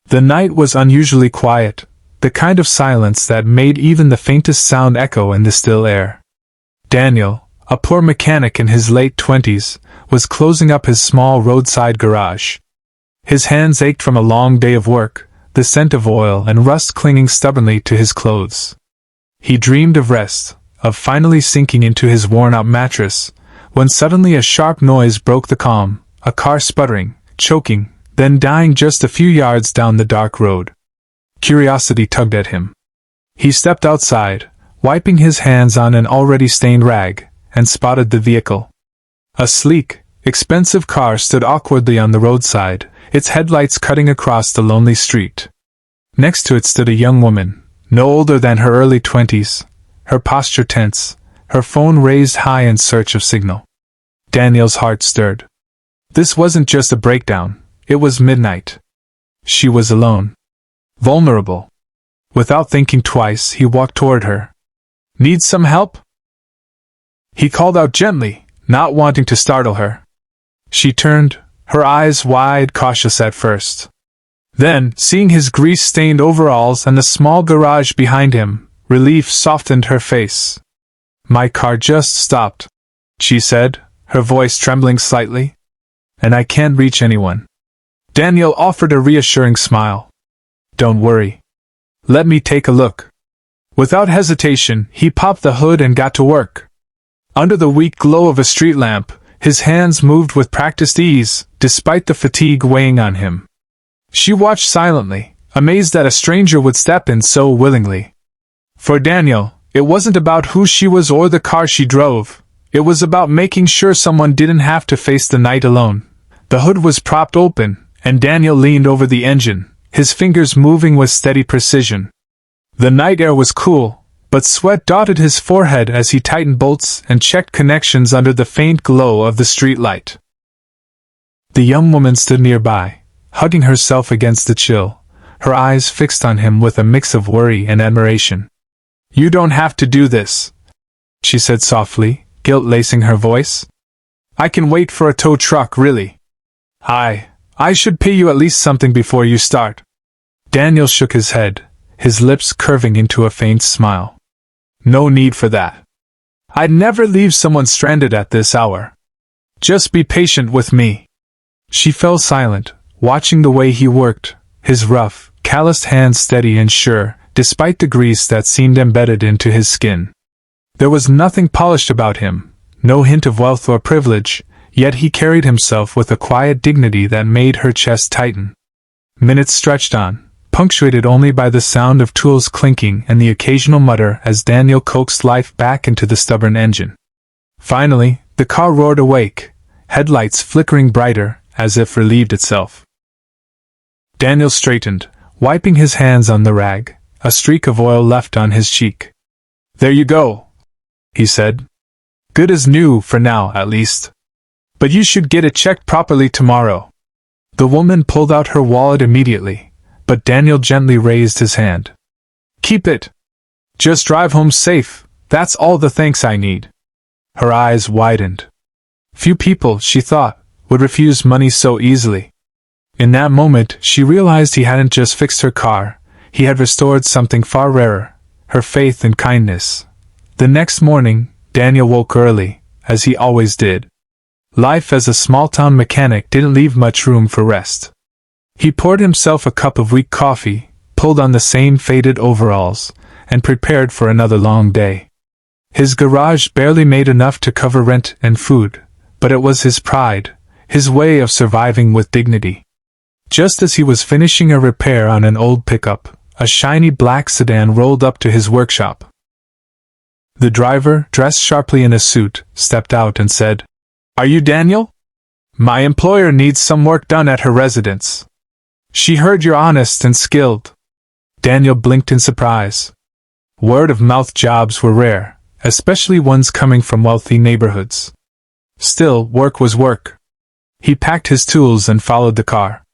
The night was unusually quiet, the kind of silence that made even the faintest sound echo in the still air. Daniel, a poor mechanic in his late 20s, was closing up his small roadside garage. His hands ached from a long day of work, the scent of oil and rust clinging stubbornly to his clothes. He dreamed of rest, of finally sinking into his worn-out mattress, when suddenly a sharp noise broke the calm, a car sputtering, choking, then dying just a few yards down the dark road. Curiosity tugged at him. He stepped outside, wiping his hands on an already stained rag, and spotted the vehicle. A sleek, expensive car stood awkwardly on the roadside, its headlights cutting across the lonely street. Next to it stood a young woman, no older than her early 20s, her posture tense, her phone raised high in search of signal. Daniel's heart stirred. This wasn't just a breakdown, it was midnight. She was alone. Vulnerable. Without thinking twice, he walked toward her. "Need some help?" he called out gently, not wanting to startle her. She turned, her eyes wide, cautious at first. Then, seeing his grease-stained overalls and the small garage behind him, relief softened her face. "My car just stopped," she said, her voice trembling slightly. "And I can't reach anyone." Daniel offered a reassuring smile. "Don't worry. Let me take a look." Without hesitation, he popped the hood and got to work. Under the weak glow of a street lamp, his hands moved with practiced ease, despite the fatigue weighing on him. She watched silently, amazed that a stranger would step in so willingly. For Daniel, it wasn't about who she was or the car she drove. It was about making sure someone didn't have to face the night alone. The hood was propped open, and Daniel leaned over the engine, his fingers moving with steady precision. The night air was cool, but sweat dotted his forehead as he tightened bolts and checked connections under the faint glow of the streetlight. The young woman stood nearby, hugging herself against the chill, her eyes fixed on him with a mix of worry and admiration. "You don't have to do this," she said softly, guilt lacing her voice. "I can wait for a tow truck, really. I should pay you at least something before you start." Daniel shook his head, his lips curving into a faint smile. "No need for that. I'd never leave someone stranded at this hour. Just be patient with me." She fell silent, watching the way he worked, his rough, calloused hands steady and sure, despite the grease that seemed embedded into his skin. There was nothing polished about him, no hint of wealth or privilege, yet he carried himself with a quiet dignity that made her chest tighten. Minutes stretched on, punctuated only by the sound of tools clinking and the occasional mutter as Daniel coaxed life back into the stubborn engine. Finally, the car roared awake, headlights flickering brighter, as if relieved itself. Daniel straightened, wiping his hands on the rag, a streak of oil left on his cheek. "There you go," he said. "Good as new, for now, at least. But you should get it checked properly tomorrow." The woman pulled out her wallet immediately, but Daniel gently raised his hand. "Keep it. Just drive home safe, that's all the thanks I need." Her eyes widened. Few people, she thought, would refuse money so easily. In that moment, she realized he hadn't just fixed her car, he had restored something far rarer, her faith and kindness. The next morning, Daniel woke early, as he always did. Life as a small-town mechanic didn't leave much room for rest. He poured himself a cup of weak coffee, pulled on the same faded overalls, and prepared for another long day. His garage barely made enough to cover rent and food, but it was his pride, his way of surviving with dignity. Just as he was finishing a repair on an old pickup, a shiny black sedan rolled up to his workshop. The driver, dressed sharply in a suit, stepped out and said, "Are you Daniel? My employer needs some work done at her residence. She heard you're honest and skilled." Daniel blinked in surprise. Word-of-mouth jobs were rare, especially ones coming from wealthy neighborhoods. Still, work was work. He packed his tools and followed the car.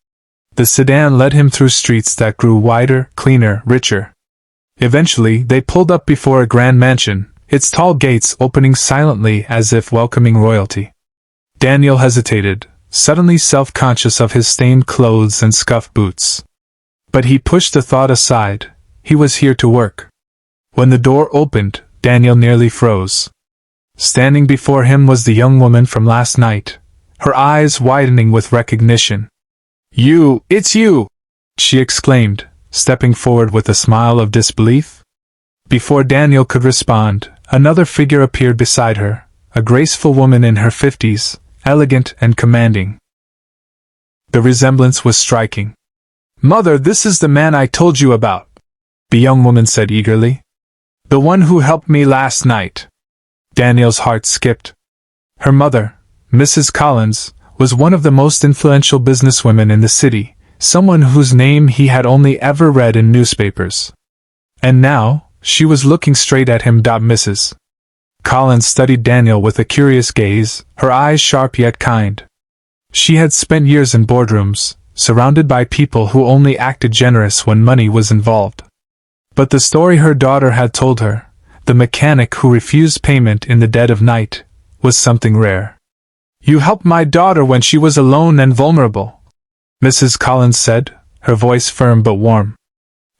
The sedan led him through streets that grew wider, cleaner, richer. Eventually, they pulled up before a grand mansion, its tall gates opening silently as if welcoming royalty. Daniel hesitated, suddenly self-conscious of his stained clothes and scuffed boots. But he pushed the thought aside. He was here to work. When the door opened, Daniel nearly froze. Standing before him was the young woman from last night, her eyes widening with recognition. It's you!" she exclaimed, stepping forward with a smile of disbelief. Before Daniel could respond, another figure appeared beside her, a graceful woman in her 50s, elegant and commanding. The resemblance was striking. "Mother, this is the man I told you about," the young woman said eagerly. "The one who helped me last night." Daniel's heart skipped. Her mother, Mrs. Collins, was one of the most influential businesswomen in the city, someone whose name he had only ever read in newspapers. And now, she was looking straight at him. Mrs. Collins studied Daniel with a curious gaze, her eyes sharp yet kind. She had spent years in boardrooms, surrounded by people who only acted generous when money was involved. But the story her daughter had told her, the mechanic who refused payment in the dead of night, was something rare. "You helped my daughter when she was alone and vulnerable," Mrs. Collins said, her voice firm but warm.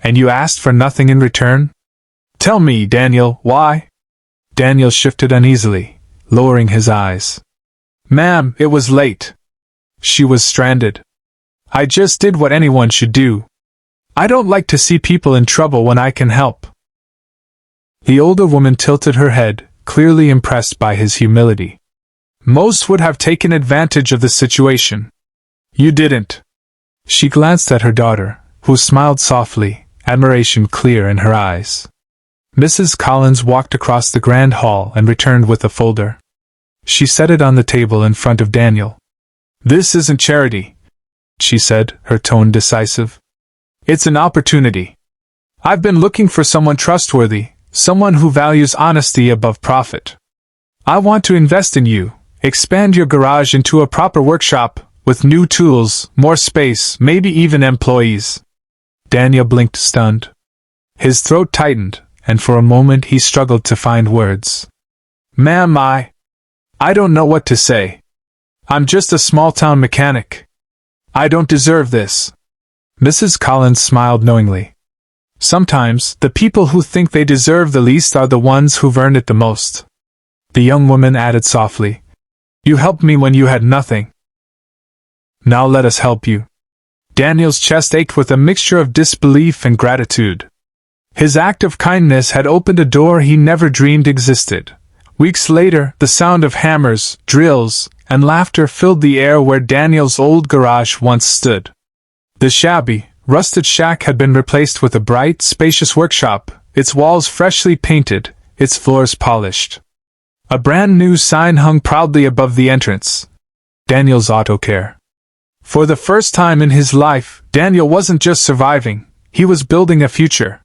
"And you asked for nothing in return? Tell me, Daniel, why?" Daniel shifted uneasily, lowering his eyes. "Ma'am, it was late. She was stranded. I just did what anyone should do. I don't like to see people in trouble when I can help." The older woman tilted her head, clearly impressed by his humility. "Most would have taken advantage of the situation. You didn't." She glanced at her daughter, who smiled softly, admiration clear in her eyes. Mrs. Collins walked across the grand hall and returned with a folder. She set it on the table in front of Daniel. "This isn't charity," she said, her tone decisive. "It's an opportunity. I've been looking for someone trustworthy, someone who values honesty above profit. I want to invest in you, expand your garage into a proper workshop, with new tools, more space, maybe even employees." Daniel blinked, stunned. His throat tightened, and for a moment he struggled to find words. "Ma'am, I don't know what to say. I'm just a small-town mechanic. I don't deserve this." Mrs. Collins smiled knowingly. "Sometimes, the people who think they deserve the least are the ones who've earned it the most." The young woman added softly, "You helped me when you had nothing. Now let us help you." Daniel's chest ached with a mixture of disbelief and gratitude. His act of kindness had opened a door he never dreamed existed. Weeks later, the sound of hammers, drills, and laughter filled the air where Daniel's old garage once stood. The shabby, rusted shack had been replaced with a bright, spacious workshop, its walls freshly painted, its floors polished. A brand-new sign hung proudly above the entrance. Daniel's Auto Care. For the first time in his life, Daniel wasn't just surviving, he was building a future.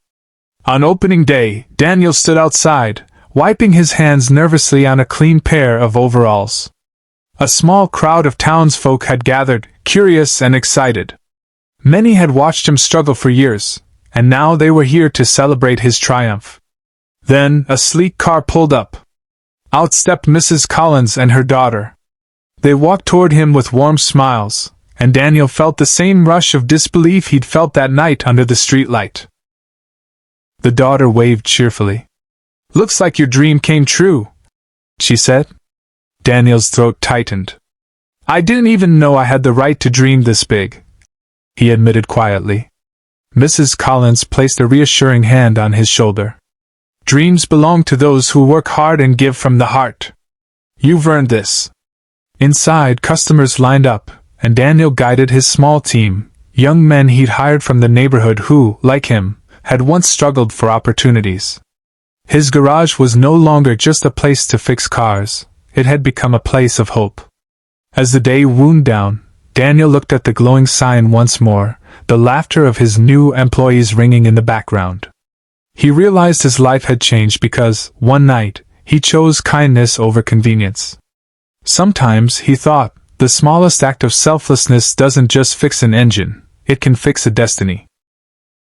On opening day, Daniel stood outside, wiping his hands nervously on a clean pair of overalls. A small crowd of townsfolk had gathered, curious and excited. Many had watched him struggle for years, and now they were here to celebrate his triumph. Then, a sleek car pulled up. Out stepped Mrs. Collins and her daughter. They walked toward him with warm smiles, and Daniel felt the same rush of disbelief he'd felt that night under the streetlight. The daughter waved cheerfully. "Looks like your dream came true," she said. Daniel's throat tightened. "I didn't even know I had the right to dream this big," he admitted quietly. Mrs. Collins placed a reassuring hand on his shoulder. "Dreams belong to those who work hard and give from the heart. You've earned this." Inside, customers lined up, and Daniel guided his small team, young men he'd hired from the neighborhood who, like him, had once struggled for opportunities. His garage was no longer just a place to fix cars, it had become a place of hope. As the day wound down, Daniel looked at the glowing sign once more, the laughter of his new employees ringing in the background. He realized his life had changed because, one night, he chose kindness over convenience. Sometimes, he thought, the smallest act of selflessness doesn't just fix an engine, it can fix a destiny.